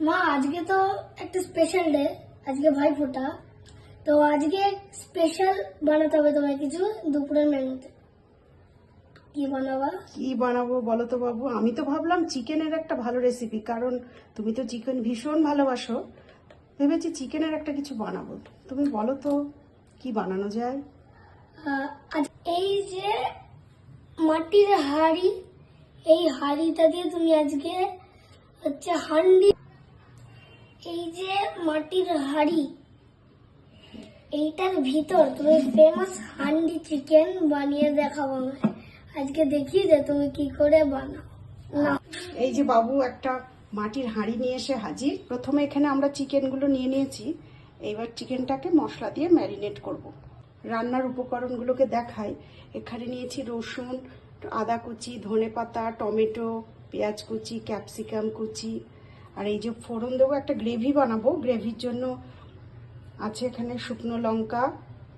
মা আজকে তো একটা স্পেশাল ডে, আজকে ভাইফোঁটা। তো আজকে স্পেশাল বানাতে হবে তোমায় কিছু দুপুরের মেনুতে। কি বানাবা? কি বানাবো বলো তো বাবু? আমি তো ভাবলাম চিকেনের একটা ভালো রেসিপি, কারণ তুমি তো চিকেন ভীষণ ভালোবাসো। ভেবেছি চিকেনের একটা কিছু বানাবো। তুমি বলো তো কি বানানো যায়? আজ এই যে মাটির হাঁড়ি, এই হাঁড়িটা দিয়ে তুমি আজকে হচ্ছে হান্ডি, এই যে মাটির হাঁড়ি, এইটার ভিতর তুমি ফেমাস হান্ডি চিকেন বানিয়ে দেখাবো আমায়। আজকে দেখি যে তুমি কি করে বানাও। না, এই যে বাবু একটা মাটির হাঁড়ি নিয়ে এসে হাজির। প্রথমে এখানে আমরা চিকেনগুলো নিয়ে নিয়েছি। এইবার চিকেনটাকে মশলা দিয়ে ম্যারিনেট করব। রান্নার উপকরণগুলোকে দেখাই। এখানে নিয়েছি রসুন, আদা কুচি, ধনেপাতা, টমেটো, পেঁয়াজ কুচি, ক্যাপসিকাম কুচি। আর এই যে ফোড়ন দেবো, একটা গ্রেভি বানাবো। গ্রেভির জন্য আছে এখানে শুকনো লঙ্কা,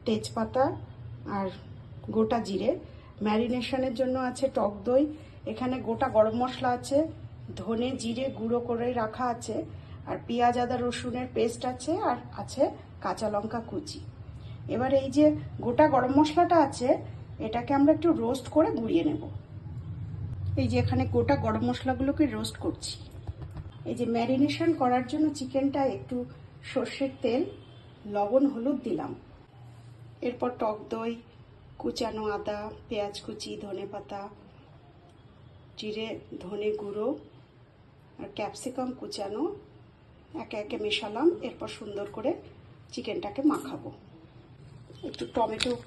তেজপাতা আর গোটা জিরে। ম্যারিনেশনের জন্য আছে টক দই, এখানে গোটা গরম মশলা আছে, ধনে জিরে গুঁড়ো করে রাখা আছে, আর পেঁয়াজ আদা রসুনের পেস্ট আছে, আর আছে কাঁচা লঙ্কা কুচি। এবার এই যে গোটা গরম মশলাটা আছে, এটাকে আমরা একটু রোস্ট করে গুঁড়িয়ে নেব। এই যে এখানে গোটা গরম মশলাগুলোকে রোস্ট করছি। এই যে ম্যারিনেশন করার জন্য চিকেনটা একটু সর্ষের তেল, লবণ, হলুদ দিলাম। এরপর টক দই, কুচানো আদা, পেঁয়াজ কুচি, ধনেপাতা, জিরে ধনে গুঁড়ো আর ক্যাপসিকাম কুচানো একে একে মেশালাম। এরপর সুন্দর করে চিকেনটাকে মাখাবো। একটু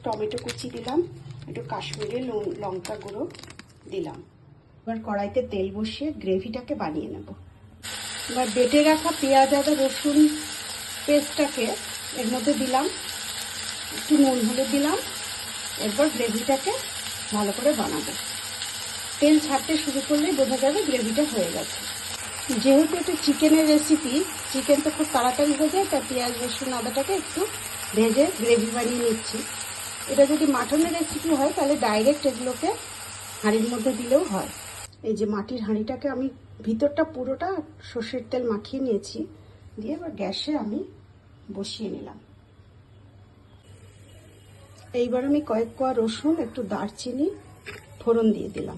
টমেটো কুচি দিলাম, একটু কাশ্মীরি লঙ্কা গুঁড়ো দিলাম। এবার কড়াইতে তেল বসিয়ে গ্রেভিটাকে বানিয়ে নেব। এবার বেটে রাখা পেঁয়াজ আদা রসুন পেস্টটাকে এর মধ্যে দিলাম, একটু নুন হলুদ দিলাম। এরপর গ্রেভিটাকে ভালো করে বানাবো। তেল ছাড়তে শুরু করলেই বোঝা যাবে গ্রেভিটা হয়ে গেছে। যেহেতু এটা চিকেনের রেসিপি, চিকেন তো খুব তাড়াতাড়ি হয়ে যায়, তাই পেঁয়াজ রসুন আদাটাকে একটু ভেজে গ্রেভি বানিয়ে নিচ্ছি। এটা যদি মাটনের রেসিপি হয় তাহলে ডাইরেক্ট এগুলোকে হাঁড়ির মধ্যে দিলেও হয়। এই যে মাটির হাঁড়িটাকে আমি ভিতরটা পুরোটা সর্ষের তেল মাখিয়ে নিয়েছি, দিয়ে এবার গ্যাসে আমি বসিয়ে নিলাম। এইবার আমি কয়েক কোয়া রসুন, একটু দারচিনি ফোড়ন দিয়ে দিলাম,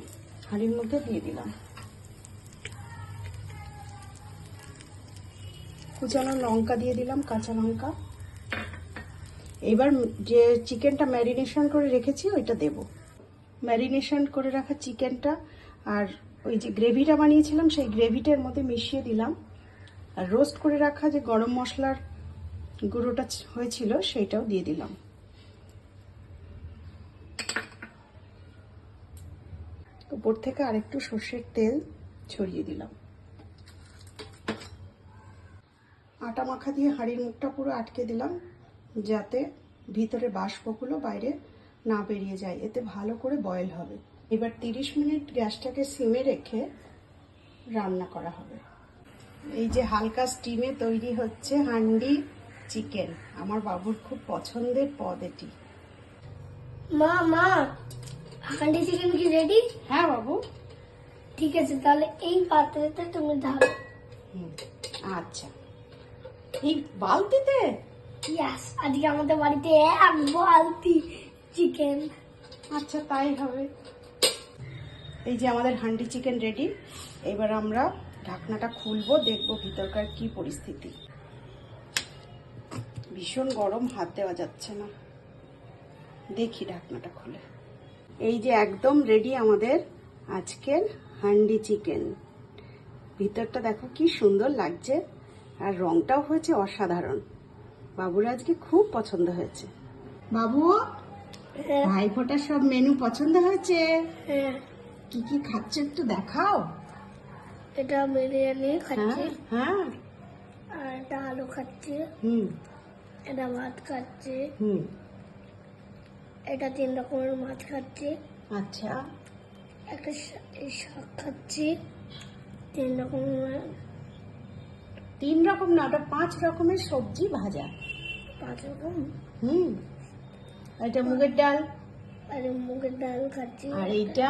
হাঁড়ির মধ্যে দিয়ে দিলাম। কুচানো লঙ্কা দিয়ে দিলাম, কাঁচা লঙ্কা। এবার যে চিকেনটা ম্যারিনেশন করে রেখেছি ওইটা দেব। ম্যারিনেশন করে রাখা চিকেনটা আর ওই যে গ্রেভিটা বানিয়েছিলাম সেই গ্রেভিটার মধ্যে মিশিয়ে দিলাম। আর রোস্ট করে রাখা যে গরম মশলার গুঁড়োটা হয়েছিল সেইটাও দিয়ে দিলাম। উপর থেকে আরেকটু সর্ষের তেল ছড়িয়ে দিলাম। আটা মাখা দিয়ে হাঁড়ির মুখটা পুরো আটকে দিলাম, যাতে ভিতরে বাষ্পগুলো বাইরে না বেরিয়ে যায়। এতে ভালো করে বয়েল হবে। এবার 30 মিনিট গ্যাসটাকে সিমে রেখে রান্না করা হবে। এই যে হালকা স্টিমে তৈরি হচ্ছে হান্ডি চিকেন। আমার বাবুর খুব পছন্দের পদ এটি। মা মা হান্ডি চিকেন কি রেডি? হ্যাঁ বাবু। ঠিক আছে, তাহলে এই পাত্রেতে তুমি ঢালো। আচ্ছা, এই বালতিতে? ইয়াস, আজকে আমাদের বাড়িতে এক বালতি চিকেন। আচ্ছা, তাই হবে। এই যে আমাদের হান্ডি চিকেন রেডি। এবার আমরা ঢাকনাটা খুলবো, দেখবো ভিতরকার কি পরিস্থিতি। ভীষণ গরম, হাত দেওয়া যাচ্ছে না। দেখি ঢাকনাটা খুলে। এই যে একদম রেডি আমাদের আজকের হান্ডি চিকেন। ভিতরটা দেখো কি সুন্দর লাগছে, আর রংটাও হয়েছে অসাধারণ। বাবুর আজকে খুব পছন্দ হয়েছে। বাবু, ভাইফোঁটার সব মেনু পছন্দ হয়েছে? হ্যাঁ, কি কি খাচ্ছে একটু দেখাও। এটা বিরিয়ানি খাচ্ছে, হ্যাঁ, আর এটা আলু খাচ্ছে, হুম এটা ভাত খাচ্ছে, হুম এটা 3 রকমের মাছ খাচ্ছে, আচ্ছা, একটা শাক খাচ্ছে, 3 রকমের, 3 রকম না, ওটা 5 রকমের সবজি ভাজা। 5 রকম। এটা মুগের ডাল, আর মুগের ডাল খাচ্ছি, আর এইটা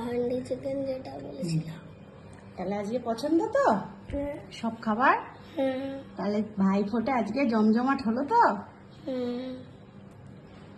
হান্ডি চিকেন যেটা বলেছিলাম। তাহলে আজকে পছন্দ তো? সব খাবার। হুম তাহলে ভাই ফোঁটা আজকে জমজমাট হলো তো। হুম